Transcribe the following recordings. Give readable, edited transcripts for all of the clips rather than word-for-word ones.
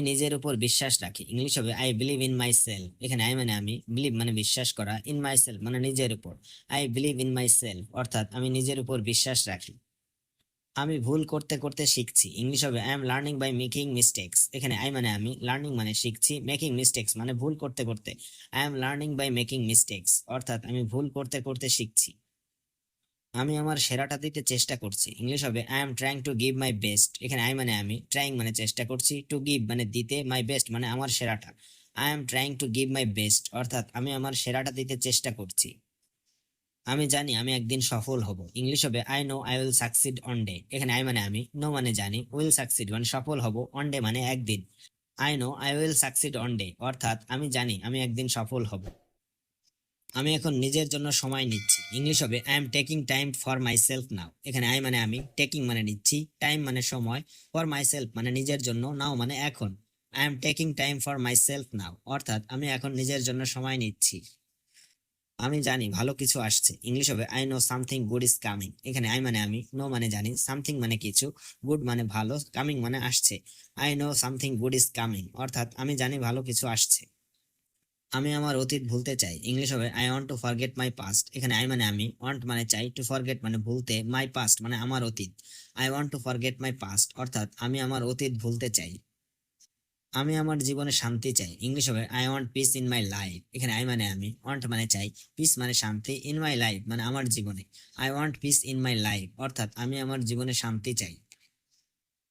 আমি নিজের উপর বিশ্বাস রাখি, ইংলিশ হবে I believe in my self. এখানে আই মানে আমি, বিলিভ মানে বিশ্বাস করা, ইন মাই সেলফ মানে নিজের উপর। I believe in my self অর্থাৎ আমি নিজের উপর বিশ্বাস রাখি। আমি ভুল করতে করতে শিখছি, ইংলিশ হবে I am learning by making mistakes. এখানে আই মানে আমি, লার্নিং মানে শিখছি, মেকিং মিস্টেক্স মানে ভুল করতে করতে। I am learning by making mistakes অর্থাৎ আমি ভুল করতে করতে শিখছি। আমি আমার সেরাটা দিতে চেষ্টা করছি, ইংলিশ হবে I am trying to give my best. এখানে আই মানে আমি, ট্রাইং মানে চেষ্টা করছি, টু গিভ মানে দিতে, মাই বেস্ট মানে আমার সেরাটা। I am trying to give my best অর্থাৎ আমি আমার সেরাটা দিতে চেষ্টা করছি। আমি জানি আমি একদিন সফল হব, ইংলিশ হবে I no I will succeed on day. এখানে আই মানে আমি, নো মানে জানি, উইল সাকসিড মানে সফল হব, অন ডে মানে একদিন। I know I will succeed on day অর্থাৎ আমি জানি আমি একদিন সফল হব। আমি এখন নিজের জন্য সময় নিচ্ছি, ইংলিশ হবে I am taking time for myself now. এখানে আই মানে আমি, টেকিং মানে নিচ্ছি, টাইম মানে সময়, ফর মাই সেলফ মানে নিজের জন্য, নাও মানে এখন। I am taking time for myself now অর্থাৎ আমি এখন নিজের জন্য সময় নিচ্ছি। আমি জানি ভালো কিছু আসছে, ইংলিশ হবে I no something good is coming. এখানে আই মানে আমি, নো মানে জানি, সামথিং মানে কিছু, গুড মানে ভালো, কামিং মানে আসছে। I know something good is coming অর্থাৎ আমি জানি ভালো কিছু আসছে। আমি আমার অতীত ভুলতে চাই, ইংলিশ হবে I want two forget my past. এখানে আই মানে আমি, ওয়ান্ট মানে চাই, টু ফরগেট মানে ভুলতে, মাই পাস্ট মানে আমার অতীত। I want two forget my past অর্থাৎ আমি আমার অতীত ভুলতে চাই। আমি আমার জীবনে শান্তি চাই, ইংলিশ হবে I want piece in my life. এখানে আই মানে আমি, ওয়ান্ট মানে চাই, পিস মানে শান্তি, ইন মাই লাইফ মানে আমার জীবনে। I want piece in my life অর্থাৎ আমি আমার জীবনে শান্তি চাই।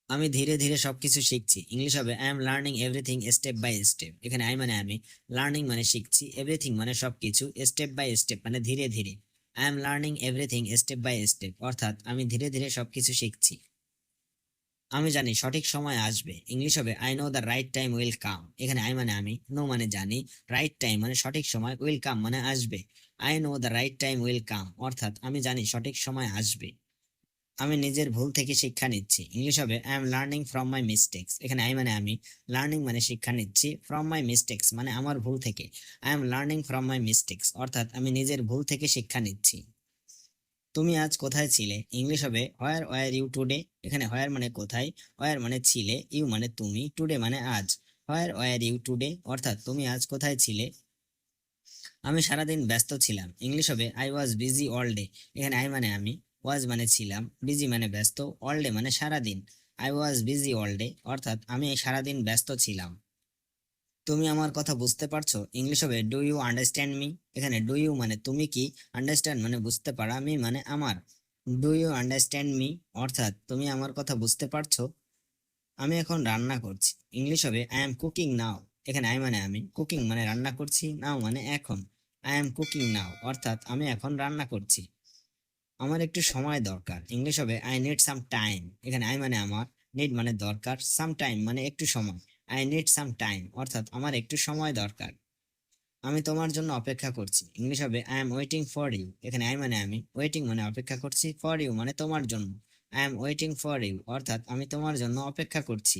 আমি ধীরে ধীরে সবকিছু শিখছি, ইংলিশ হবে I am learning everything step by step. এখানে আই মানে আমি, লার্নিং মানে শিখছি, এভরিথিং মানে সবকিছু, স্টেপ বাই স্টেপ মানে ধীরে ধীরে। I am learning everything step by step অর্থাৎ আমি ধীরে ধীরে সবকিছু শিখছি। আমি জানি সঠিক সময় আসবে, ইংলিশ হবে I know the right time will come. এখানে আই মানে আমি, নো মানে জানি, রাইট টাইম মানে সঠিক সময়, উইল কাম মানে আসবে। I know the right time will come অর্থাৎ আমি জানি সঠিক সময় আসবে। আমি নিজের ভুল থেকে শিক্ষা নিচ্ছি, ইংলিশ হবে I am learning from my mistakes. এখানে আই মানে আমি, লার্নিং মানে শিক্ষা নিচ্ছি, ফ্রম মাই মিস্টেক্স মানে আমার ভুল থেকে। I am learning from my mistakes অর্থাৎ আমি নিজের ভুল থেকে শিক্ষা নিচ্ছি। তুমি আজ কোথায় ছিলে, ইংলিশ হবে হোয়ার ওয়্যার ইউ টুডে। এখানে হোয়ার মানে কোথায়, ওয়্যার মানে ছিলে, ইউ মানে তুমি, টুডে মানে আজ। হোয়ার ওয়্যার ইউ টুডে অর্থাৎ তুমি আজ কোথায় ছিলে। আমি সারাদিন ব্যস্ত ছিলাম, ইংলিশ হবে I was busy all day. এখানে আই মানে আমি, ওয়াজ মানে ছিলাম, বিজি মানে ব্যস্ত, অল ডে মানে সারাদিন। I was busy all day অর্থাৎ আমি সারাদিন ব্যস্ত ছিলাম। তুমি আমার কথা বুঝতে পারছো, ইংলিশ হবে ডু ইউ আন্ডারস্ট্যান্ড মি। এখানে ডু ইউ মানে তুমি কি, আন্ডারস্ট্যান্ড মানে বুঝতে পারা, মি মানে আমার। ডু ইউ আন্ডারস্ট্যান্ড মি অর্থাৎ তুমি আমার কথা বুঝতে পারছো। আমি এখন রান্না করছি, ইংলিশ হবে আই এম কুকিং নাও। এখানে আই মানে আমি, কুকিং মানে রান্না করছি, নাও মানে এখন। আই এম কুকিং নাও অর্থাৎ আমি এখন রান্না করছি। আমার একটু সময় দরকার, ইংলিশ হবে আই নিড সাম টাইম। এখানে আই মানে আমার, নিড মানে দরকার, সাম টাইম মানে একটু সময়। আই নিড সাম টাইম অর্থাৎ আমার একটু সময় দরকার। আমি তোমার জন্য অপেক্ষা করছি, ইংলিশ হবে I am waiting for you. এখানে আই মানে আমি, ওয়েটিং মানে অপেক্ষা করছি, ফর ইউ মানে তোমার জন্য। I am waiting for you অর্থাৎ আমি তোমার জন্য অপেক্ষা করছি।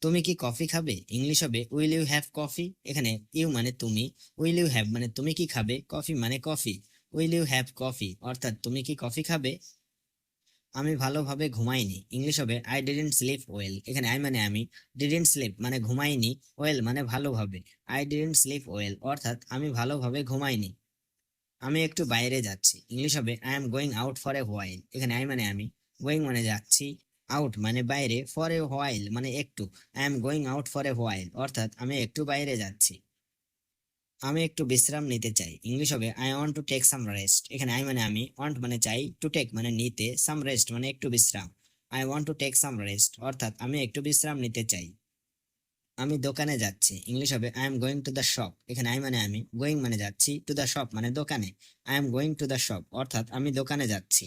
তুমি কি কফি খাবে, ইংলিশ হবে উইল ইউ হ্যাভ কফি। এখানে ইউ মানে তুমি, উইল ইউ হ্যাভ মানে তুমি কি খাবে, কফি মানে coffee. Will you have coffee অর্থাৎ তুমি কি কফি খাবে। আমি ভালোভাবে ঘুমাইনি, ইংলিশ হবে আই ডিডন্ট স্লিপ ওয়েল। এখানে আই মানে আমি, ডিডন্ট স্লিপ মানে ঘুমাইনি, ওয়েল মানে ভালোভাবে। আই ডিডন্ট স্লিপ ওয়েল অর্থাৎ আমি ভালোভাবে ঘুমাইনি। আমি একটু বাইরে যাচ্ছি, ইংলিশ হবে I am going out for a while. এখানে আই মানে আমি, গোয়িং মানে যাচ্ছি, আউট মানে বাইরে, ফর এ হোয়াইল মানে একটু। I am going out for a while অর্থাৎ আমি একটু বাইরে যাচ্ছি। আমি একটু বিশ্রাম নিতে চাই, ইংলিশ হবে I want to take some rest. এখানে আই মানে আমি, ওয়ান্ট মানে চাই, টু টেক মানে নিতে, সাম রেস্ট মানে একটু বিশ্রাম। I want to take some rest অর্থাৎ আমি একটু বিশ্রাম নিতে চাই। আমি দোকানে যাচ্ছি, ইংলিশ হবে I am going to the shop. এখানে আই মানে আমি, গোয়িং মানে যাচ্ছি, টু দ্য শপ মানে দোকানে। I am going to the shop অর্থাৎ আমি দোকানে যাচ্ছি।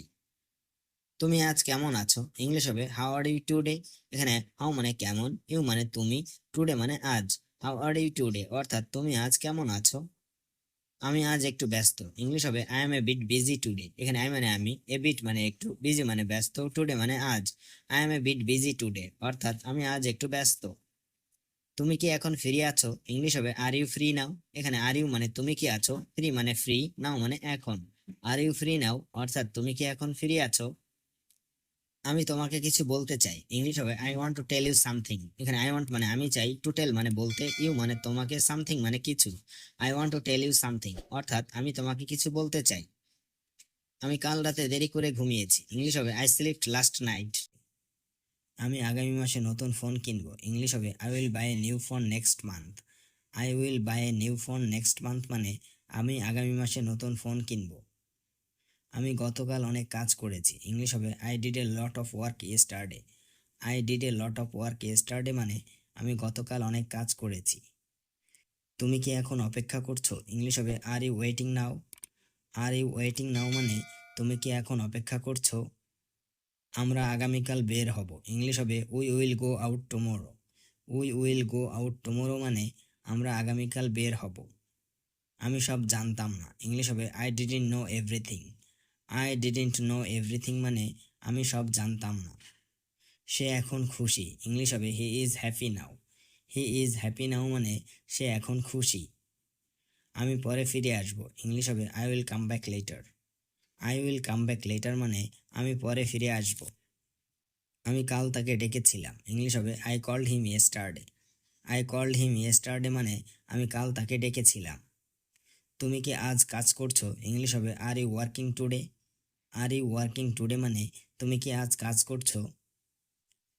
তুমি আজ কেমন আছো, ইংলিশ হবে হাউ আর ইউ টুডে। এখানে হাউ মানে কেমন, ইউ মানে তুমি, টুডে মানে আজ। হাউ আর ইউ টুডে অর্থাৎ তুমি আজ কেমন আছো। আমি আজ একটু ব্যস্ত, ইংলিশ হবে I am a bit busy today. এখানে আই মানে আমি, এ বিট মানে একটু, বিজি মানে ব্যস্ত, টুডে মানে আজ। I am a bit busy today অর্থাৎ আমি আজ একটু ব্যস্ত। তুমি কি এখন ফ্রি আছো, ইংলিশ হবে আর ইউ ফ্রি নাও। এখানে আর ইউ মানে তুমি কি আছো, ফ্রি মানে ফ্রি, নাও মানে এখন। আর ইউ ফ্রি নাও অর্থাৎ তুমি কি এখন ফ্রি আছো। আমি তোমাকে কিছু বলতে চাই, ইংলিশ হবে I want to tell you something. এখানে আই ওয়ান্ট মানে আমি চাই, টু টেল মানে বলতে, ইউ মানে তোমাকে, সামথিং মানে কিছু। I want to tell you something অর্থাৎ আমি তোমাকে কিছু বলতে চাই। আমি কাল রাতে দেরি করে ঘুমিয়েছি, ইংলিশ হবে আই স্লিপড লাস্ট নাইট। আমি আগামী মাসে নতুন ফোন কিনবো, ইংলিশ হবে I will buy a new phone next month. I will buy a new phone next month মানে আমি আগামী মাসে নতুন ফোন কিনবো। আমি গতকাল অনেক কাজ করেছি, ইংলিশ হবে I did A lot of work yesterday. I did A lot of work yesterday মানে আমি গতকাল অনেক কাজ করেছি। তুমি কি এখন অপেক্ষা করছো, ইংলিশ হবে are you waiting now. Are you waiting now মানে তুমি কি এখন অপেক্ষা করছো। আমরা আগামীকাল বের হব, ইংলিশ হবে we will go out tomorrow. We will go out tomorrow মানে আমরা আগামীকাল বের হব। আমি সব জানতাম না, ইংলিশ হবে I didn't know everything. I didn't know everything মানে আমি সব জানতাম না। সে এখন খুশি, ইংলিশ হবে he is happy now. He is happy নাও মানে সে এখন খুশি। আমি পরে ফিরে আসবো, ইংলিশ হবে I will come back later. I will come back later মানে আমি পরে ফিরে আসবো। আমি কাল তাকে ডেকেছিলাম, ইংলিশ হবে I called him yesterday. I called him yesterday মানে আমি কাল তাকে ডেকেছিলাম। তুমি কি আজ কাজ করছো, ইংলিশ হবে are you working today. Are you working today মানে তুমি কি আজ কাজ করছো।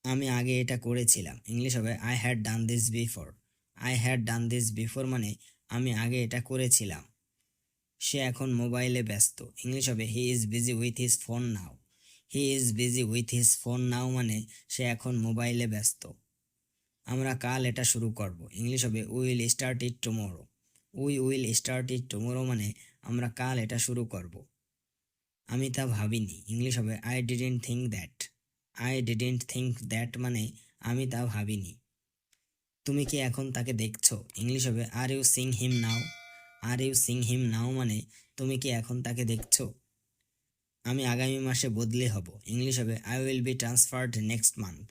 আমি আগে এটা করেছিলাম, ইংলিশ হবে I had done this before. I had done this before মানে আমি আগে এটা করেছিলাম। সে এখন মোবাইলে ব্যস্ত, ইংলিশ হবে he is busy with his phone now. He is busy with his phone now মানে সে এখন মোবাইলে ব্যস্ত। আমরা কাল এটা শুরু করব, ইংলিশ হবে we will start it tomorrow. We will start it tomorrow মানে আমরা কাল এটা শুরু করব। আমি তা ভাবিনি, ইংলিশ হবে I didn't think that. I didn't think that মানে আমি তা ভাবিনি। তুমি কি এখন তাকে দেখছো, ইংলিশ হবে are you seeing him now. Are you seeing him now মানে তুমি কি এখন তাকে দেখছো। আমি আগামী মাসে বদলি হব, ইংলিশ হবে I will B transferred next month.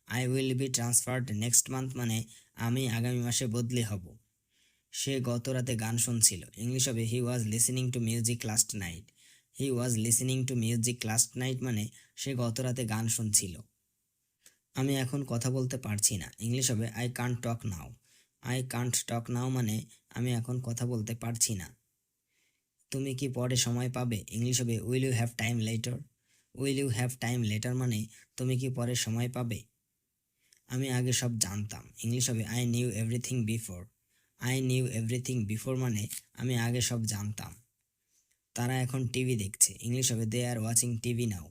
I will B transferred next month মানে আমি আগামী মাসে বদলি হব। সে গত রাতে গান শুনছিল, ইংলিশ হবে he was listening to music last night. He was listening to music last night মানে সে গত রাতে গান শুনছিল। আমি এখন কথা বলতে পারছি না, ইংলিশ হবে I can't talk now. I can't talk now মানে আমি এখন কথা বলতে পারছি না। তুমি কি পরে সময় পাবে, ইংলিশ হবে will you have time later. Will you have time later মানে তুমি কি পরে সময় পাবে। আমি আগে সব জানতাম, ইংলিশ হবে I knew everything before. I knew everything before মানে আমি আগে সব জানতাম। তারা এখন টিভি দেখছে, ইংলিশ হবে they are watching TV now.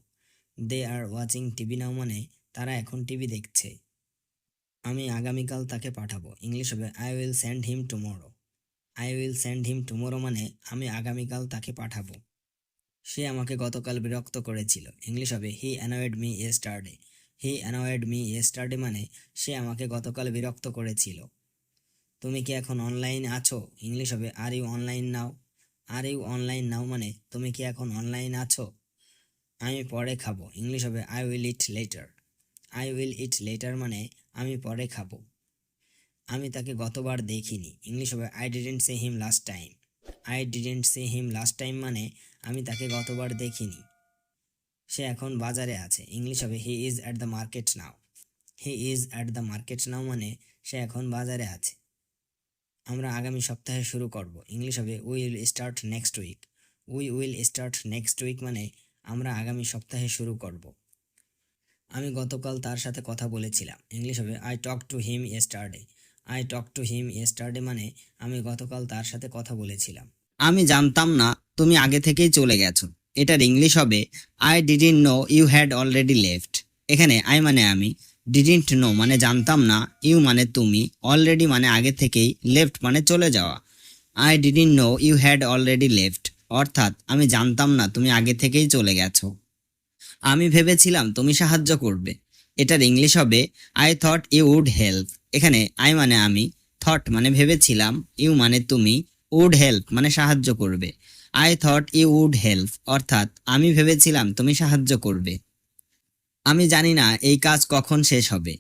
They are watching TV now মানে তারা এখন টিভি দেখছে। আমি আগামীকাল তাকে পাঠাবো, ইংলিশ হবে I will send him tomorrow. I will send him tomorrow মানে আমি আগামীকাল তাকে পাঠাবো। সে আমাকে গতকাল বিরক্ত করেছিল, ইংলিশ হবে হি অ্যানয়েড মি ইয়েস্টারডে। হি অ্যানয়েড মি ইয়েস্টারডে মানে সে আমাকে গতকাল বিরক্ত করেছিল। তুমি কি এখন অনলাইন আছো, ইংলিশ হবে are you online now. Are you online now মানে তুমি কি এখন অনলাইন আছো। আমি পরে খাবো, ইংলিশ হবে I will it later. I will it later মানে আমি পরে খাবো। আমি তাকে গতবার দেখিনি, ইংলিশ হবে I didn't see him last time. I didn't see him last time মানে আমি তাকে গতবার দেখিনি। সে এখন বাজারে আছে, ইংলিশ হবে he is at the market now. He is at the market নাও মানে সে এখন বাজারে আছে। আমরা আগামী সপ্তাহে শুরু করব, ইংলিশ হবে we will start next week. We will start next week মানে আমরা আগামী সপ্তাহে শুরু করব। আমি গতকাল তার সাথে কথা বলেছিলাম, ইংলিশ হবে I talk to him yesterday. I talk to him yesterday মানে আমি গতকাল তার সাথে কথা বলেছিলাম। আমি জানতাম না তুমি আগে থেকেই চলে গেছো, এটার ইংলিশ হবে I didn't know you had already left. এখানে আই মানে আমি, ডিডন্ট নো মানে জানতাম না, ইউ মানে তুমি, অলরেডি মানে আগে থেকেই, লেফট মানে চলে যাওয়া। I didn't know you had already left অর্থাৎ আমি জানতাম না তুমি আগে থেকেই চলে গেছো। আমি ভেবেছিলাম তুমি সাহায্য করবে, এটার ইংলিশ হবে I thought you would help. এখানে আই মানে আমি, থট মানে ভেবেছিলাম, ইউ মানে তুমি, উড হেল্প মানে সাহায্য করবে। I thought you would help অর্থাৎ আমি ভেবেছিলাম তুমি সাহায্য করবে। আমি জানি না এই কাজ কখন শেষ হবে,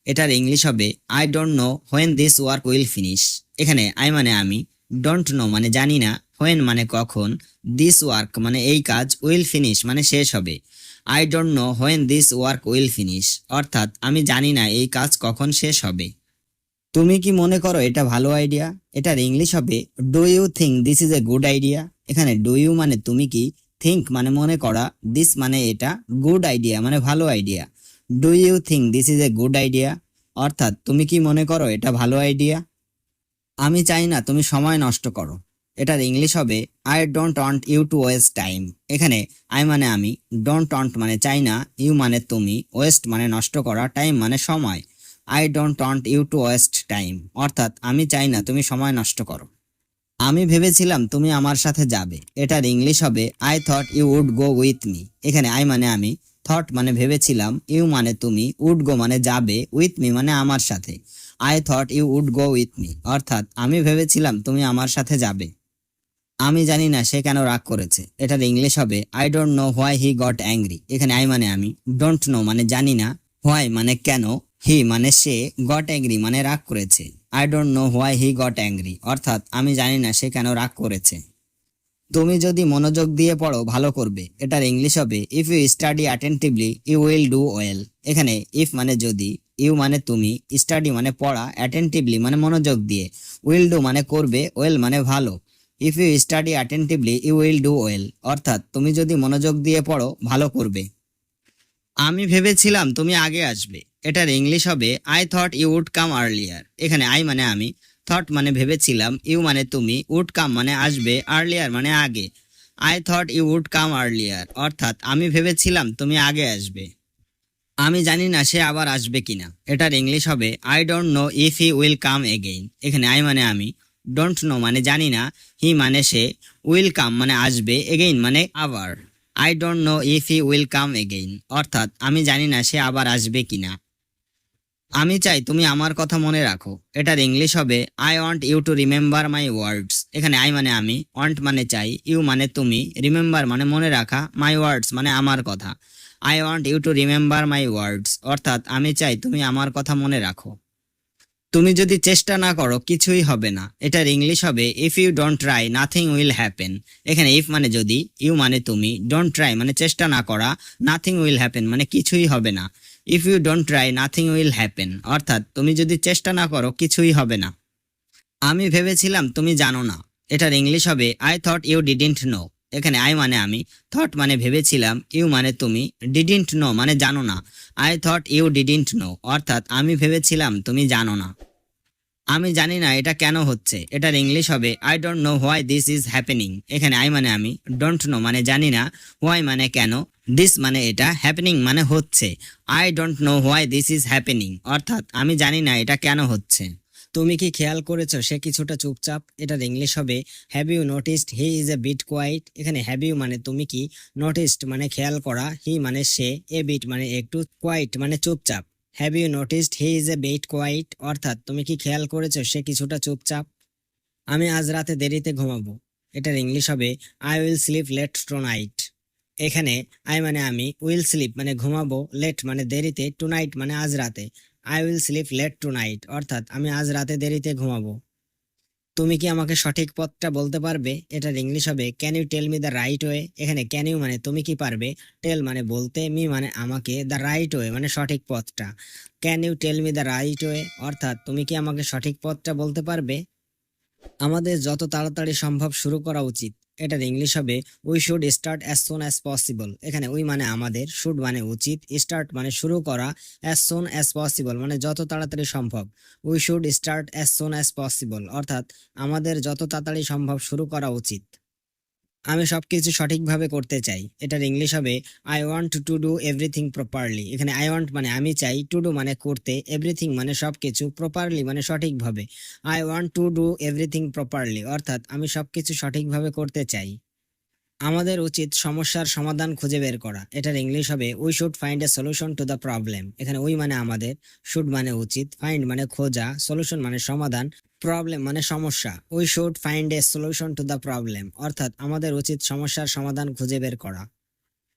এটার ইংলিশ হবে I don't no when this work will finish. এখানে আই মানে আমি, ডোন্ট নো মানে জানি না, হোয়েন মানে কখন, দিস ওয়ার্ক মানে এই কাজ, উইল ফিনিশ মানে শেষ হবে। I don't no when this work will finish, অর্থাৎ আমি জানি না এই কাজ কখন শেষ হবে। তুমি কি মনে করো এটা ভালো আইডিয়া? এটার ইংলিশ হবে do you think this is a good idea. এখানে ডু ইউ মানে তুমি কি, থিঙ্ক মানে মনে করা, দিস মানে এটা, গুড আইডিয়া মানে ভালো idea. Do you think this is a good idea, অর্থাৎ তুমি কি মনে করো এটা ভালো আইডিয়া? আমি চাই না তুমি সময় নষ্ট করো। এটার ইংলিশ হবে I don't want you to waste time. এখানে আই মানে আমি, ডোন্ট ওয়ান্ট মানে চাই না, ইউ মানে তুমি, ওয়েস্ট মানে নষ্ট করা, টাইম মানে সময়। I don't want you to waste time, অর্থাৎ আমি চাই না তুমি সময় নষ্ট করো। আমি ভেবেছিলাম তুমি আমার সাথে যাবে। এটার ইংলিশ হবে I thought you would go with me. এখানে আই মানে আমি, থট মানে ভেবেছিলাম, ইউ মানে তুমি, উড গো মানে যাবে, উইথ মি মানে আমার সাথে। I thought you would go with me, অর্থাৎ আমি ভেবেছিলাম তুমি আমার সাথে যাবে। আমি জানি না সে কেন রাগ করেছে। এটার ইংলিশ হবে I don't know why he got angry. এখানে আই মানে আমি, ডোন্ট নো মানে জানি না, হোয়াই মানে কেন, হি মানে সে, গট অ্যাংরি মানে রাগ করেছে। I don't know why he got angry, অর্থাৎ আমি জানি না সে কেন রাগ করেছে। তুমি যদি মনোযোগ দিয়ে পড়ো ভালো করবে। এটার ইংলিশ হবে if you study attentively you will do well. এখানে ইফ মানে যদি, ইউ মানে তুমি, স্টাডি মানে পড়া, অ্যাটেন্টিভলি মানে মনোযোগ দিয়ে, উইল ডু মানে করবে, ওয়েল মানে ভালো। If you study attentively you will do well, অর্থাৎ তুমি যদি মনোযোগ দিয়ে পড়ো ভালো করবে। আমি ভেবেছিলাম তুমি আগে আসবে। এটার ইংলিশ হবে I thought you would come earlier. এখানে আই মানে আমি, থট মানে ভেবেছিলাম, ইউ মানে তুমি, উড কাম মানে আসবে, আর্লিয়ার মানে আগে। I thought you would come earlier, অর্থাৎ আমি ভেবেছিলাম তুমি আগে আসবে। আমি জানি না সে আবার আসবে কিনা। এটার ইংলিশ হবে I don't know if he will come again. এখানে আই মানে আমি, ডোন্ট নো মানে জানি না, হি মানে সে, উইল কাম মানে আসবে, এগেইন মানে আবার। I don't know if he will come again, অর্থাৎ আমি জানি না সে আবার আসবে কিনা। আমি চাই তুমি আমার কথা মনে রাখো। এটার ইংলিশ হবে I want you to remember my words. এখানে আই মানে আমি, ওয়ান্ট মানে চাই, ইউ মানে তুমি, রিমেম্বার মানে মনে রাখা, মাই ওয়ার্ডস মানে আমার কথা। I want you to remember my words, অর্থাৎ আমি চাই তুমি আমার কথা মনে রাখো। তুমি যদি চেষ্টা না করো কিছুই হবে না। এটার ইংলিশ হবে if you don't try nothing will happen. এখানে ইফ মানে যদি, ইউ মানে তুমি, ডোন্ট ট্রাই মানে চেষ্টা না করা, নাথিং উইল হ্যাপেন মানে কিছুই হবে না। If you don't try nothing will happen, অর্থাৎ তুমি যদি চেষ্টা না করো কিছুই হবে না। আমি ভেবেছিলাম তুমি জানো না। এটার ইংলিশ হবে I thought you didn't know. এখানে আই মানে আমি, থট মানে ভেবেছিলাম, ইউ মানে তুমি, ডিডন্ট নো মানে জানো না। I thought you didn't know, অর্থাৎ আমি ভেবেছিলাম তুমি জানো না। আমি জানি না এটা কেন হচ্ছে। এটার ইংলিশ হবে I don't know why this is happening. এখানে আই মানে আমি, ডোন্ট নো মানে জানি না, হোয়াই মানে কেন, দিস মানে এটা, হ্যাপেনিং মানে হচ্ছে। I don't know why this is happening, অর্থাৎ আমি জানি না এটা কেন হচ্ছে। তুমি কি খেয়াল করেছো সে কিছুটা চুপচাপ? এটার ইংলিশ হবে have you noticed he is a bit quiet. এখানে হ্যাভ ইউ মানে তুমি কি, নোটিসড মানে খেয়াল করা, হি মানে সে, এ বিট মানে একটু, কোয়াইট মানে চুপচাপ। Have you noticed he is a bit quiet, অর্থাৎ তুমি কি খেয়াল করেছো সে কিছুটা চুপচাপ। আমি আজ রাতে দেরিতে ঘুমাবো। এটার ইংলিশ হবে I will sleep late tonight. এখানে আই মানে আমি, উইল স্লিপ মানে ঘুমাবো, লেট মানে দেরিতে, টুনাইট মানে আজ রাতে। I will sleep late tonight, অর্থাৎ আমি আজ রাতে দেরিতে ঘুমাবো। তুমি কি আমাকে সঠিক পথটা বলতে পারবে? এটার ইংলিশ হবে can you tell me the right way. এখানে ক্যান ইউ মানে তুমি কি পারবে, টেল মানে বলতে, মি মানে আমাকে, দ্য রাইট ওয়ে মানে সঠিক পথটা। Can you tell me the right way, অর্থাৎ তুমি কি আমাকে সঠিক পথটা বলতে পারবে। আমাদের যত তাড়াতাড়ি সম্ভব শুরু করা উচিত। এটার ইংলিশ হবে we should start as soon as possible. এখানে উই মানে আমাদের, শুড মানে উচিত, স্টার্ট মানে শুরু করা, অ্যাজ সুন অ্যাজ পসিবল মানে যত তাড়াতাড়ি সম্ভব। We should start as soon as possible, অর্থাৎ আমাদের যত তাড়াতাড়ি সম্ভব শুরু করা উচিত। আমি সবকিছু সঠিকভাবে করতে চাই। এটার ইংলিশ হবে I want to do everything properly. এখানে আই ওয়ান্ট মানে আমি চাই, টু ডু মানে করতে, এভরিথিং মানে সবকিছু, প্রপারলি মানে সঠিকভাবে। I want to do everything properly, অর্থাৎ আমি সবকিছু সঠিকভাবে করতে চাই। আমাদের উচিত সমস্যার সমাধান খুঁজে বের করা। এটার ইংলিশ হবে we should find a solution to the problem. এখানে উই মানে আমাদের, শুড মানে উচিত, ফাইন্ড মানে খোঁজা, সলিউশন মানে সমাধান, প্রবলেম মানে সমস্যা। We should find a solution to the problem, অর্থাৎ আমাদের উচিত সমস্যার সমাধান খুঁজে বের করা।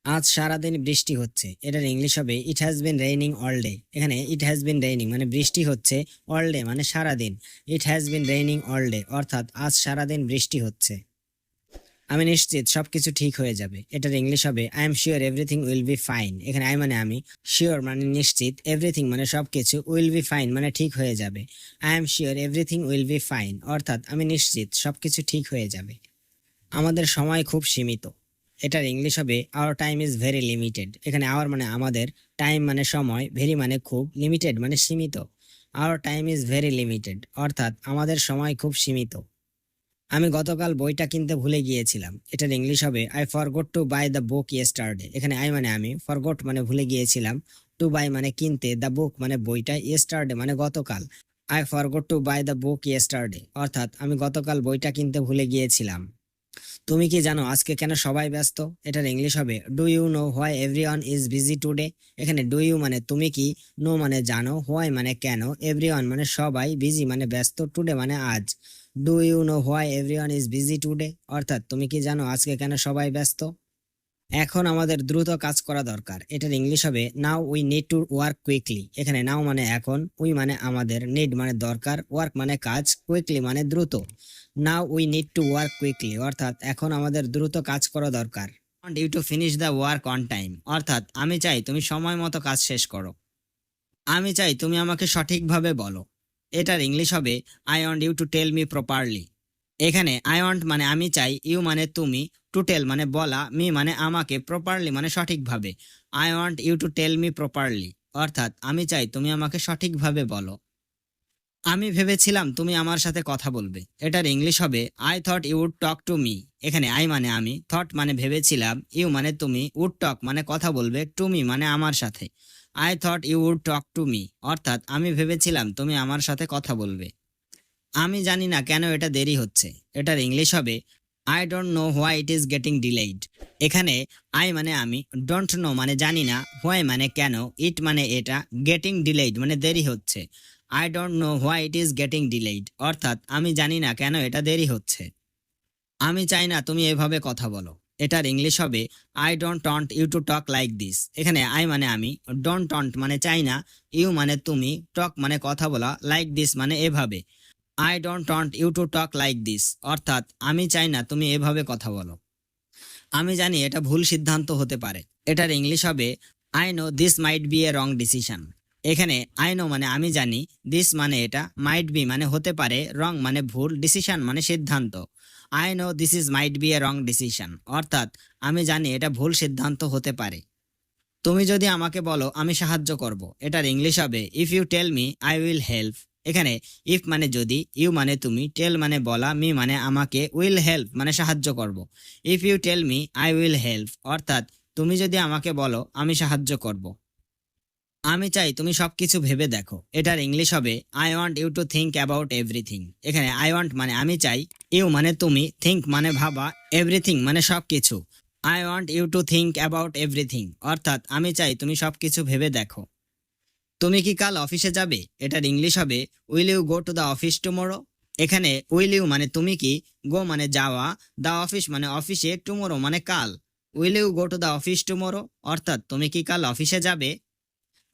আজ সারাদিন বৃষ্টি হচ্ছে। এটার ইংলিশ হবে it has been raining all day. এখানে ইট হ্যাজ বিন রেইনিং মানে বৃষ্টি হচ্ছে, অল ডে মানে সারাদিন। It has been raining all day, অর্থাৎ আজ সারাদিন বৃষ্টি হচ্ছে। আমি নিশ্চিত সবকিছু ঠিক হয়ে যাবে। এটার ইংলিশ হবে I am sure everything will be fine. এখানে আই মানে আমি, শিওর মানে নিশ্চিত, এভরিথিং মানে সবকিছু, উইল বি ফাইন মানে ঠিক হয়ে যাবে। I am sure everything will be fine অর্থাৎ আমি নিশ্চিত সবকিছু ঠিক হয়ে যাবে। আমাদের সময় খুব সীমিত। এটার ইংলিশ হবে our time is very limited. এখানে আওয়ার মানে আমাদের, টাইম মানে সময়, ভেরি মানে খুব, লিমিটেড মানে সীমিত। Our time is very limited অর্থাৎ আমাদের সময় খুব সীমিত। আমি গতকাল বইটা কিনতে ভুলে গিয়েছিলাম। এটার ইংলিশ হবে I forgot to buy the book yesterday. এখানে আই মানে আমি, ফরগট মানে ভুলে গিয়েছিলাম, টু বাই মানে কিনতে, দ্য বুক মানে বইটা, ইয়েস্টারডে মানে গতকাল। I forgot to buy the book yesterday অর্থাৎ আমি গতকাল বইটা কিনতে ভুলে গিয়েছিলাম। তুমি কি জানো আজকে কেন সবাই ব্যস্ত? এটার ইংলিশ হবে do you know why everyone is busy today. এখানে ডু ইউ মানে তুমি কি, নো মানে জানো, হোয়াই মানে কেন, এভরিওয়ান মানে সবাই, বিজি মানে ব্যস্ত, টুডে মানে আজ। Do you know why everyone is busy today অর্থাৎ তুমি কি জানো আজকে কেন সবাই ব্যস্ত? এখন আমাদের দ্রুত কাজ করা দরকার। এটার ইংলিশ হবে নাও we need to work quickly. এখানে নাও মানে এখন, উই মানে আমাদের, নিড মানে দরকার, ওয়ার্ক মানে কাজ, কুইকলি মানে দ্রুত। Now we need to work quickly অর্থাৎ এখন আমাদের দ্রুত কাজ করা দরকার। Want you to finish the work on time অর্থাৎ আমি চাই তুমি সময় মতো কাজ শেষ করো। আমি চাই তুমি আমাকে সঠিকভাবে বলো। এটার ইংলিশ হবে I want you to tell me properly. এখানে আই ওয়ান্ট মানে আমি চাই, ইউ মানে তুমি, টু টেল মানে বলা, মি মানে আমাকে, প্রপারলি মানে সঠিকভাবে। I want you to tell me properly অর্থাৎ আমি চাই তুমি আমাকে সঠিকভাবে বলো। আমি ভেবেছিলাম তুমি আমার সাথে কথা বলবে। এটার ইংলিশ হবে I thought you would talk to me. এখানে আই মানে আমি, থট মানে ভেবেছিলাম, ইউ মানে তুমি, উড টক মানে কথা বলবে, টু মি মানে আমার সাথে। I thought you would talk to me অর্থাৎ আমি ভেবেছিলাম তুমি আমার সাথে কথা বলবে। আমি জানি না কেন এটা দেরি হচ্ছে। এটার ইংলিশ হবে I don't know why it is getting delayed. এখানে আই মানে আমি, ডোন্ট নো মানে জানি না, হোয়াই মানে কেন, ইট মানে এটা, গেটিং ডিলেইড মানে দেরি হচ্ছে। I don't know why it is getting delayed অর্থাৎ আমি জানি না কেন এটা দেরি হচ্ছে। আমি চাই না তুমি এভাবে কথা বলো। এটার ইংলিশ হবে I don't want you to talk like this. এখানে আই মানে আমি, ডোন্ট ওয়ান্ট মানে চাই না, ইউ মানে তুমি, টক মানে কথা বলা, লাইক দিস মানে এভাবে। I don't want you to talk like this অর্থাৎ আমি চাই না তুমি এভাবে কথা বলো। আমি জানি এটা ভুল সিদ্ধান্ত হতে পারে। এটার ইংলিশ হবে I no this might B A wrong decision. এখানে আই নো মানে আমি জানি, দিস মানে এটা, মাইট বি মানে হতে পারে, রং মানে ভুল, ডিসিশন মানে সিদ্ধান্ত। I know this is might B A wrong decision অর্থাৎ আমি জানি এটা ভুল সিদ্ধান্ত হতে পারে। তুমি যদি আমাকে বলো আমি সাহায্য করব। এটার ইংলিশ হবে if you tell me I will help. এখানে ইফ মানে যদি, ইউ মানে তুমি, টেল মানে বলা, মি মানে আমাকে, উইল হেল্প মানে সাহায্য করব। If you tell me I will help অর্থাৎ তুমি যদি আমাকে বলো আমি সাহায্য করব। আমি চাই তুমি সবকিছু ভেবে দেখো। এটার ইংলিশ হবে I want you to think about everything. এখানে আই ওয়ান্ট মানে আমি চাই, ইউ মানে তুমি, থিঙ্ক মানে ভাবা, এভরিথিং মানে সবকিছু। I want you to think about everything অর্থাৎ আমি চাই তুমি সবকিছু ভেবে দেখো। তুমি কি কাল অফিসে যাবে? এটার ইংলিশ হবে will you go to the office tomorrow. এখানে উইল ইউ মানে তুমি কি, গো মানে যাওয়া, দ্য অফিস মানে অফিসে, টুমোরো মানে কাল। Will you go to the office tomorrow অর্থাৎ তুমি কি কাল অফিসে যাবে?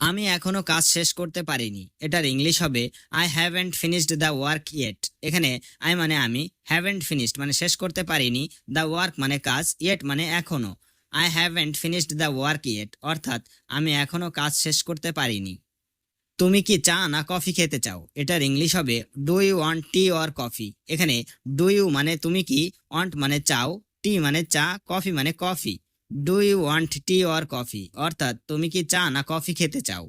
আমি এখনো কাজ শেষ করতে পারিনি। এটার ইংলিশ হবে I haven't finished the work yet. এখানে আই মানে আমি, হ্যাভেন্ট ফিনিশড মানে শেষ করতে পারিনি, দ্য ওয়ার্ক মানে কাজ, ইয়েট মানে এখনো। I haven't finished the work yet অর্থাৎ আমি এখনো কাজ শেষ করতে পারিনি। তুমি কি চা না কফি খেতে চাও? এটার ইংলিশ হবে do you want tea or coffee. এখানে ডু ইউ মানে তুমি কি, ওয়ান্ট মানে চাও, টি মানে চা, কফি মানে coffee. Do you want tea or coffee অর্থাৎ তুমি কি চা না কফি খেতে চাও?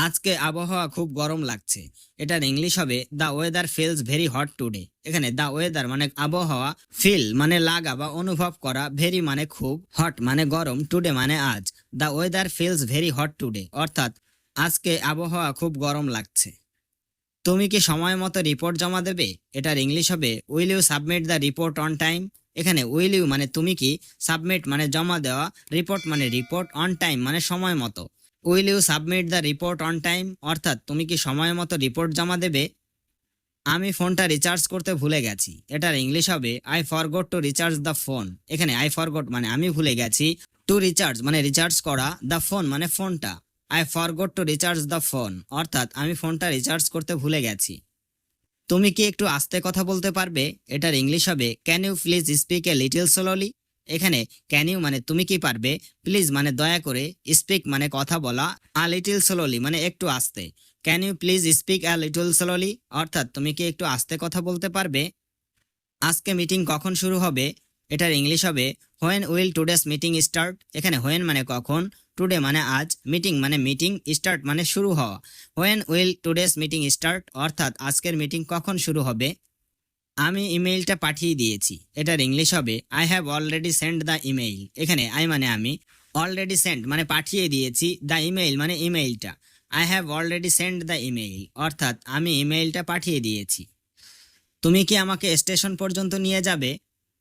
আজকে আবহাওয়া খুব গরম লাগছে। এটার ইংলিশ হবে the weather feels very hot today. এখানে দ্য ওয়েদার মানে আবহাওয়া, ফিল মানে লাগা বা অনুভব করা, ভেরি মানে খুব, হট মানে গরম, টুডে মানে আজ। The weather feels very hot today অর্থাৎ আজকে আবহাওয়া খুব গরম লাগছে। তুমি কি সময় মতো রিপোর্ট জমা দেবে? এটার ইংলিশ হবে will you submit the report on time. এখানে উইল ইউ মানে তুমি কি, সাবমিট মানে জমা দেওয়া, রিপোর্ট মানে রিপোর্ট, অন টাইম মানে সময় মতো। Will you submit the report on time অর্থাৎ তুমি কি সময় মতো রিপোর্ট জমা দেবে? আমি ফোনটা রিচার্জ করতে ভুলে গেছি। এটার ইংলিশ হবে I forgot two recharge the phone. এখানে আই ফরগট মানে আমি ভুলে গেছি, টু রিচার্জ মানে রিচার্জ করা, দ্য ফোন মানে ফোনটা। I forgot two recharge the phone অর্থাৎ আমি ফোনটা রিচার্জ করতে ভুলে গেছি। তুমি কি একটু আস্তে কথা বলতে পারবে? এটার ইংলিশ হবে can you please speak a little slowly. এখানে ক্যান ইউ মানে তুমি কি পারবে, প্লিজ মানে দয়া করে, স্পিক মানে কথা বলা, আ লিটল স্লোলি মানে একটু আস্তে। Can you please speak a little slowly অর্থাৎ তুমি কি একটু আস্তে কথা বলতে পারবে? আজকে মিটিং কখন শুরু হবে? এটার ইংলিশ হবে when will today's meeting start. এখানে হোয়েন মানে কখন, টুডে মানে আজ, মিটিং মানে মিটিং, স্টার্ট মানে শুরু হওয়া। When will today's meeting start অর্থাৎ আজকের মিটিং কখন শুরু হবে? আমি ইমেইলটা পাঠিয়ে দিয়েছি। এটার ইংলিশ হবে I have already send the email. এখানে আই মানে আমি, অলরেডি সেন্ড মানে পাঠিয়ে দিয়েছি, দ্য ইমেইল মানে ইমেইলটা। I have already send the email অর্থাৎ আমি ইমেইলটা পাঠিয়ে দিয়েছি। তুমি কি আমাকে স্টেশন পর্যন্ত নিয়ে যাবে?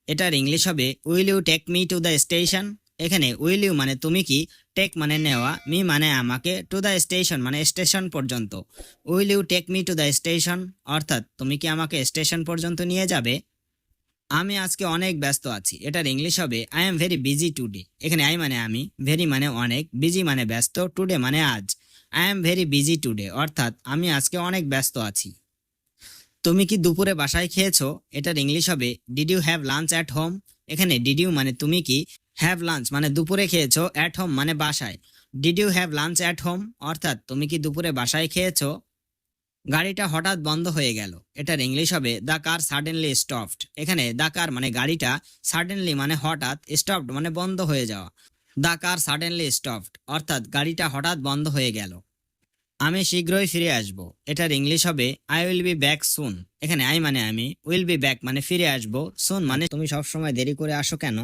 এটার ইংলিশ হবে will you take me to the station. এখানে উইল ইউ মানে তুমি কি, টেক মানে নেওয়া, মি মানে আমাকে, টু দ্য স্টেশন মানে স্টেশন পর্যন্ত। Will you take me to the station অর্থাৎ তুমি কি আমাকে স্টেশন পর্যন্ত নিয়ে যাবে? আমি আজকে অনেক ব্যস্ত আছি। এটার ইংলিশ হবে I am very busy today. এখানে আই মানে আমি, ভেরি মানে অনেক, বিজি মানে ব্যস্ত, টুডে মানে আজ। I am very busy today অর্থাৎ আমি আজকে অনেক ব্যস্ত আছি। তুমি কি দুপুরে বাসায় খেয়েছো? এটার ইংলিশ হবে did you have lunch at home. এখানে ডিড ইউ মানে তুমি কি, হ্যাভ লাঞ্চ মানে দুপুরে খেয়েছো, অ্যাট হোম মানে বাসায়। Did you have lunch at home অর্থাৎ তুমি কি দুপুরে বাসায় খেয়েছো? গাড়িটা হঠাৎ বন্ধ হয়ে গেল। এটার ইংলিশ হবে দ্য কার সাডেনলি স্টপড। এখানে দ্য কার মানে গাড়িটা, সাডেনলি মানে হঠাৎ, স্টপড মানে বন্ধ হয়ে যাওয়া। দ্য কার সাডেনলি স্টপড অর্থাৎ গাড়িটা হঠাৎ বন্ধ হয়ে গেল। আমি শীঘ্রই ফিরে আসব। এটার ইংলিশ হবে I will be back soon. এখানে আই মানে আমি, উইল বি ব্যাক মানে ফিরে আসবো, সুন মানে তুমি সব সময় দেরি করে আসো কেন?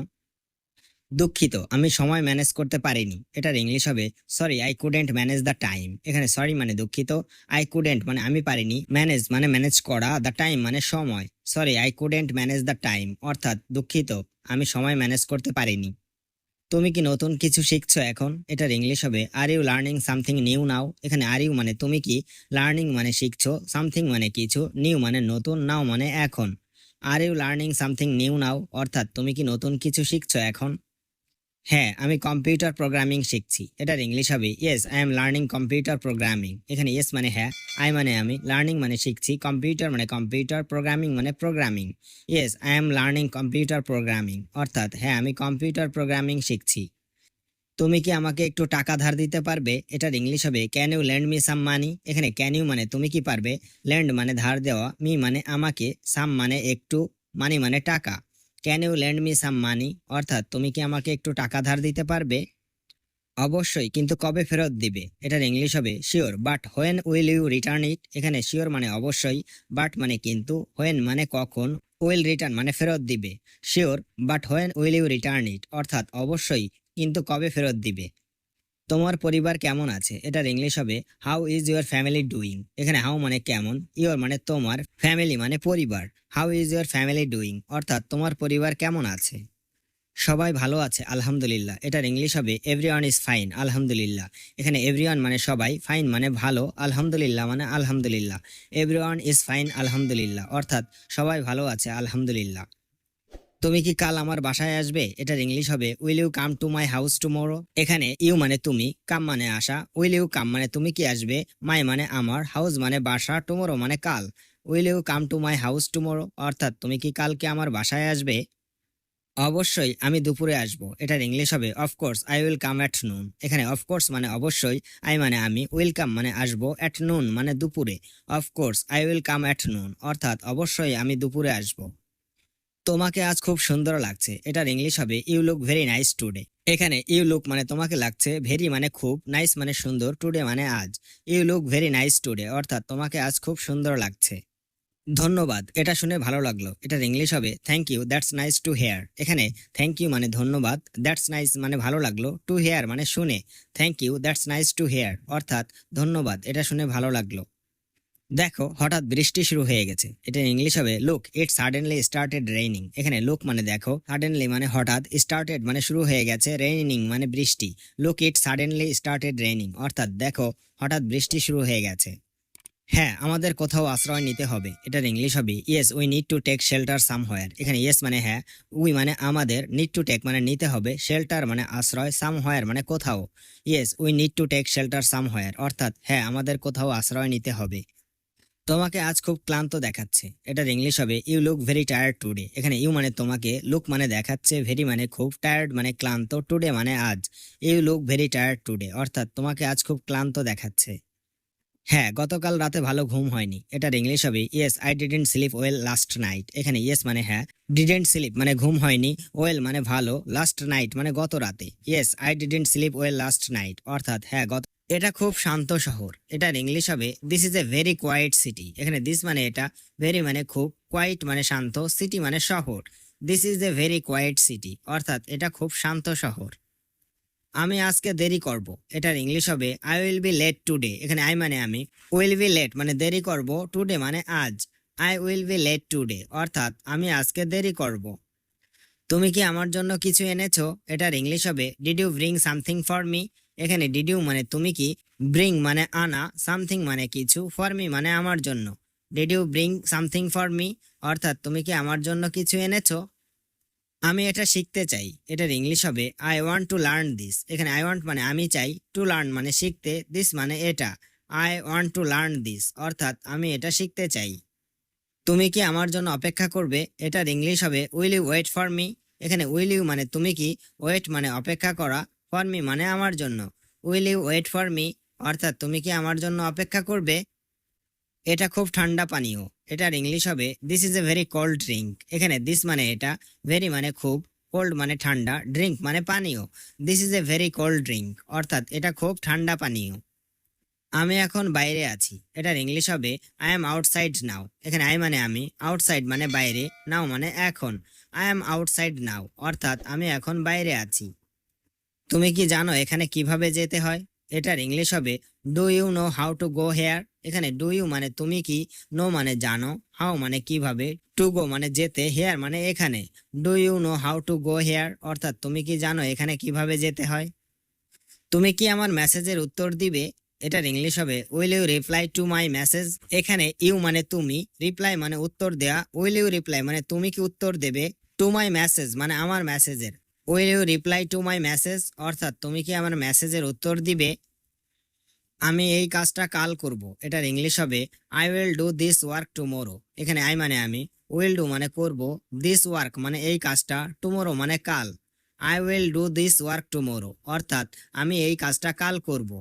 দুঃখিত, আমি সময় ম্যানেজ করতে পারিনি। এটার ইংলিশ হবে sorry I couldn't manage the time. এখানে সরি মানে দুঃখিত, আই কুডেন্ট মানে আমি পারিনি, ম্যানেজ মানে ম্যানেজ করা, দ্য টাইম মানে সময়। Sorry I couldn't manage the time অর্থাৎ দুঃখিত, আমি সময় ম্যানেজ করতে পারিনি। তুমি কি নতুন কিছু শিখছো এখন? এটার ইংলিশ হবে are you learning something new now. এখানে আর ইউ মানে তুমি কি, লার্নিং মানে শিখছো, সামথিং মানে কিছু, নিউ মানে নতুন, নাও মানে এখন। Are you learning something new now অর্থাৎ তুমি কি নতুন কিছু শিখছো এখন? হ্যাঁ, আমি কম্পিউটার প্রোগ্রামিং শিখছি। এটার ইংলিশ হবে yes I am learning computer programming. এখানে ইয়েস মানে হ্যাঁ, আই মানে আমি, লার্নিং মানে শিখছি, কম্পিউটার মানে কম্পিউটার, প্রোগ্রামিং মানে programming. Yes I am learning computer programming অর্থাৎ হ্যাঁ আমি কম্পিউটার প্রোগ্রামিং শিখছি। তুমি কি আমাকে একটু টাকা ধার দিতে পারবে? এটার ইংলিশ হবে can you lend me some money. এখানে ক্যান ইউ মানে তুমি কি পারবে, ল্যান্ড মানে ধার দেওয়া, মি মানে আমাকে, সাম মানে একটু, মানি মানে টাকা। Can you lend me some money অর্থাৎ তুমি কি আমাকে একটু টাকা ধার দিতে পারবে? অবশ্যই, কিন্তু কবে ফেরত দিবে? এটার ইংলিশ হবে sure but when will you return it. এখানে শিওর মানে অবশ্যই, বাট মানে কিন্তু, হোয়েন মানে কখন, উইল রিটার্ন মানে ফেরত দিবে। Sure but when will you return it অর্থাৎ অবশ্যই, কিন্তু কবে ফেরত দিবে। তোমার পরিবার কেমন আছে? এটার ইংলিশ হবে how is your family doing. এখানে হাউ মানে কেমন, ইউর মানে তোমার, ফ্যামিলি মানে পরিবার। How is your family doing অর্থাৎ তোমার পরিবার কেমন আছে? সবাই ভালো আছে আলহামদুলিল্লাহ। এটার ইংলিশ হবে এভরিওয়ান ইজ ফাইন আলহামদুলিল্লাহ। এখানে এভরিওয়ান মানে সবাই, ফাইন মানে ভালো, আলহামদুলিল্লাহ মানে আলহামদুলিল্লাহ। এভরিওয়ান ইজ ফাইন আলহামদুলিল্লাহ অর্থাৎ সবাই ভালো আছে আলহামদুলিল্লাহ। তুমি কি কাল আমার বাসায় আসবে? এটার ইংলিশ হবে will you come to my house tomorrow. এখানে ইউ মানে তুমি, কাম মানে আসা, উইল ইউ কাম মানে তুমি কি আসবে, মাই মানে আমার, হাউস মানে বাসা, টুমরো মানে কাল। Will you come to my house tomorrow অর্থাৎ তুমি কি কালকে আমার বাসায় আসবে? অবশ্যই, আমি দুপুরে আসবো। এটার ইংলিশ হবে of course I will come at noon. এখানে অফকোর্স মানে অবশ্যই, আই মানে আমি, উইল কাম মানে আসবো, অ্যাট নুন মানে দুপুরে। Of course I will come at noon অর্থাৎ অবশ্যই আমি দুপুরে আসবো। তোমাকে আজ খুব সুন্দর লাগছে। এটার ইংলিশ হবে you look very nice today. এখানে ইউ লুক মানে তোমাকে লাগছে, ভেরি মানে খুব, নাইস মানে সুন্দর, টুডে মানে আজ। You look very nice today অর্থাৎ তোমাকে আজ খুব সুন্দর লাগছে। ধন্যবাদ, এটা শুনে ভালো লাগলো। এটার ইংলিশ হবে thank you that's nice to hear. এখানে থ্যাংক ইউ মানে ধন্যবাদ, দ্যাটস নাইস মানে ভালো লাগলো, টু হেয়ার মানে শুনে। Thank you that's nice to hear অর্থাৎ ধন্যবাদ, এটা শুনে ভালো লাগলো। দেখো হঠাৎ বৃষ্টি শুরু হয়ে গেছে। এটা ইংলিশ হবে লুক ইট সাডেনলি স্টার্টেড রেইনিং। এখানে লুক মানে দেখো, সাডেনলি মানে হঠাৎ, স্টার্টেড মানে শুরু হয়ে গেছে, রেইনিং মানে বৃষ্টি। লুক ইট সাডেনলি স্টার্টেড রেইনিং অর্থাৎ দেখো হঠাৎ বৃষ্টি শুরু হয়ে গেছে। হ্যাঁ, আমাদের কোথাও আশ্রয় নিতে হবে। এটার ইংলিশ হবে yes we need to take shelter somewhere. এখানে ইয়েস মানে হ্যাঁ, উই মানে আমাদের, নিড টু টেক মানে নিতে হবে, শেল্টার মানে আশ্রয়, সামহোয়ার মানে কোথাও। Yes we need to take shelter somewhere অর্থাৎ হ্যাঁ আমাদের কোথাও আশ্রয় নিতে হবে। তোমাকে আজ খুব ক্লান্ত দেখাচ্ছে, এটার ইংলিশ হবে you look very tired today. এখানে ইউ মানে তোমাকে, লুক মানে দেখাচ্ছে, ভেরি মানে খুব, টায়ার্ড মানে ক্লান্ত, টুডে মানে আজ। You look very tired today অর্থাৎ তোমাকে আজ খুব ক্লান্ত দেখাচ্ছে। হ্যাঁ, গতকাল রাতে ভালো ঘুম হয়নি, এটার ইংলিশ হবে yes I didn't slip well last night. এখানে ইয়েস মানে হ্যাঁ, ডিডেন্ট স্লিপ মানে ঘুম হয়নি, ওয়েল মানে ভালো, লাস্ট নাইট মানে গত রাতে। Yes I didn't slip well last night অর্থাৎ হ্যাঁ গত। এটা খুব শান্ত শহর, এটার ইংলিশ হবে this is a very quiet city. এখানে দিস মানে এটা, ভেরি মানে খুব, কোয়াইট মানে শান্ত, সিটি মানে শহর। This is a very quiet city অর্থাৎ এটা খুব শান্ত শহর। আমি আজকে দেরি করব, এটার ইংলিশ হবে I will be late today. এখানে আই মানে আমি, উইল বি লেট মানে দেরি করব, টুডে মানে আজ। I will be late today অর্থাৎ আমি আজকে দেরি করব। তুমি কি আমার জন্য কিছু এনেছো? এটার ইংলিশ হবে did you bring something for me. এখানে ডিড ইউ মানে তুমি কি, ব্রিং মানে আনা, সামথিং মানে কিছু, ফর মি মানে আমার জন্য। Did you bring something for me অর্থাৎ তুমি কি আমার জন্য কিছু এনেছো? আমি এটা শিখতে চাই, এটার ইংলিশ হবে I want to learn this. এখানে আই ওয়ান্ট মানে আমি চাই, টু লার্ন মানে শিখতে, দিস মানে এটা। I want to learn this অর্থাৎ আমি এটা শিখতে চাই। তুমি কি আমার জন্য অপেক্ষা করবে? এটার ইংলিশ হবে will you wait for me. এখানে উইল ইউ মানে তুমি কি, ওয়েট মানে অপেক্ষা করা, ফর মি মানে আমার জন্য। Will you wait for me অর্থাৎ তুমি কি আমার জন্য অপেক্ষা করবে? এটা খুব ঠান্ডা পানীয়, এটার ইংলিশ হবে this is a very cold drink. এখানে দিস মানে এটা, ভেরি মানে খুব, কোল্ড মানে ঠান্ডা, ড্রিঙ্ক মানে পানীয়। This is a very cold drink অর্থাৎ এটা খুব ঠান্ডা পানীয়। আমি এখন বাইরে আছি, এটার ইংলিশ হবে আই এম আউটসাইড নাও। এখানে আই মানে আমি, আউটসাইড মানে বাইরে, নাও মানে এখন। আই এম আউটসাইড নাও অর্থাৎ আমি এখন বাইরে আছি। তুমি কি জানো এখানে কিভাবে যেতে হয়? এটার ইংলিশ হবে do you know how to go here. এখানে ডু ইউ মানে তুমি কি, নো মানে জানো, হাউ মানে কিভাবে, টু গো মানে যেতে, হেয়ার মানে এখানে। Do you know how to go here অর্থাৎ তুমি কি জানো এখানে কিভাবে যেতে হয়? তুমি কি আমার মেসেজের উত্তর দিবে? এটার ইংলিশ হবে will you reply to my message. এখানে ইউ মানে তুমি, রিপ্লাই মানে উত্তর দেয়া, উইল ইউ রিপ্লাই মানে তুমি কি উত্তর দেবে, টু মাই মেসেজ মানে আমার মেসেজের। Will you reply to my message অর্থাৎ তুমি কি আমার মেসেজের উত্তর দিবে? আমি এই কাজটা কাল করব, এটার ইংলিশ হবে I will do this work tomorrow. এখানে আই মানে আমি, উইল ডু মানে করব, দিস ওয়ার্ক মানে এই কাজটা, টুমোরো মানে কাল। I will do this work tomorrow অর্থাৎ আমি এই কাজটা কাল করব।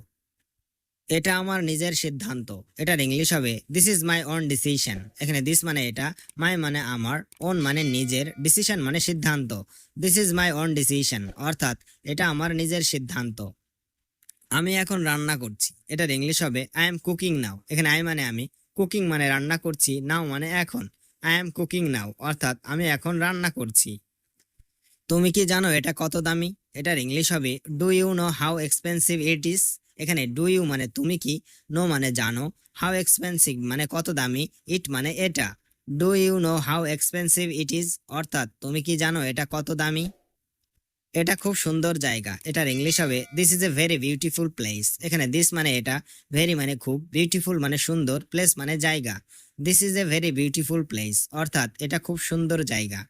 এটা আমার নিজের সিদ্ধান্ত, এটার ইংলিশ হবে this is my own decision. এখানে দিস মানে এটা, মাই মানে আমার, ওন মানে নিজের, ডিসিশন মানে সিদ্ধান্ত। This is my own decision অর্থাৎ এটা আমার নিজের সিদ্ধান্ত। আমি এখন রান্না করছি, এটার ইংলিশ হবে আই এম কুকিং নাও। এখানে আই মানে আমি, কুকিং মানে রান্না করছি, নাও মানে এখন। আই এম কুকিং নাও অর্থাৎ আমি এখন রান্না করছি। তুমি কি জানো এটা কত দামি? এটার ইংলিশ হবে do you know how expensive it is. এখানে ডু ইউ মানে তুমি কি, নো মানে জানো, হাউ এক্সপেন্সিভ মানে কত দামি, ইট মানে এটা। Do you know how expensive it is অর্থাৎ তুমি কি জানো এটা কত দামি? এটা খুব সুন্দর জায়গা, এটার ইংলিশ হবে this is a very beautiful place. এখানে দিস মানে এটা, ভেরি মানে খুব, বিউটিফুল মানে সুন্দর, প্লেস মানে জায়গা। This is a very beautiful place অর্থাৎ এটা খুব সুন্দর জায়গা।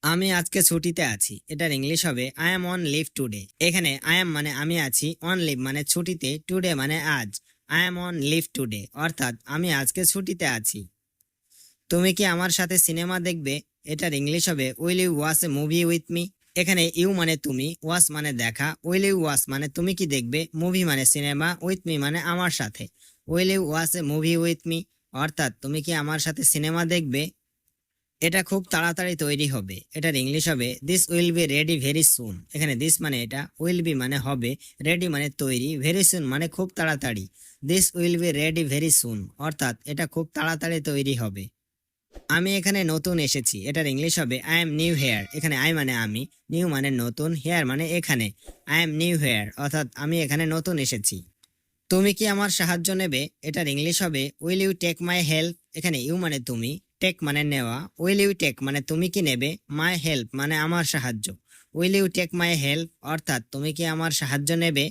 আমি আজকে ছুটিতে আছি, এটার ইংলিশ হবে I am on leave today. এখানে আই এম মানে আমি আছি, অন লিভ মানে ছুটিতে, টুডে মানে আজ। I am on leave today অর্থাৎ আমি আজকে ছুটিতে আছি। তুমি কি আমার সাথে সিনেমা দেখবে? এটার ইংলিশ হবে will you watch a movie with me. এখানে ইউ মানে তুমি, ওয়াচ মানে দেখা, উইল ইউ ওয়াচ মানে তুমি কি দেখবে, মুভি মানে সিনেমা, উইথ মি মানে আমার সাথে। Will you watch a movie with me অর্থাৎ তুমি কি আমার সাথে সিনেমা দেখবে? এটা খুব তাড়াতাড়ি তৈরি হবে, এটার ইংলিশ হবে this will be ready very soon. এখানে দিস মানে এটা, উইল বি মানে হবে, রেডি মানে তৈরি, ভেরি সুন মানে খুব তাড়াতাড়ি। This will be ready very soon অর্থাৎ এটা খুব তাড়াতাড়ি তৈরি হবে। আমি এখানে নতুন এসেছি, এটার ইংলিশ হবে আই এম নিউ হেয়ার। এখানে আই মানে আমি, নিউ মানে নতুন, হেয়ার মানে এখানে। আই এম নিউ হেয়ার অর্থাৎ আমি এখানে নতুন এসেছি। তুমি কি আমার সাহায্য নেবে? এটার ইংলিশ হবে will you take my help. এখানে ইউ মানে তুমি, টেক মানে নেওয়া, উইল ইউ টেক মানে তুমি কি নেবে, মাই হেল্প মানে আমার সাহায্য। Will you take my help অর্থাৎ তুমি কি আমার সাহায্য নেবে?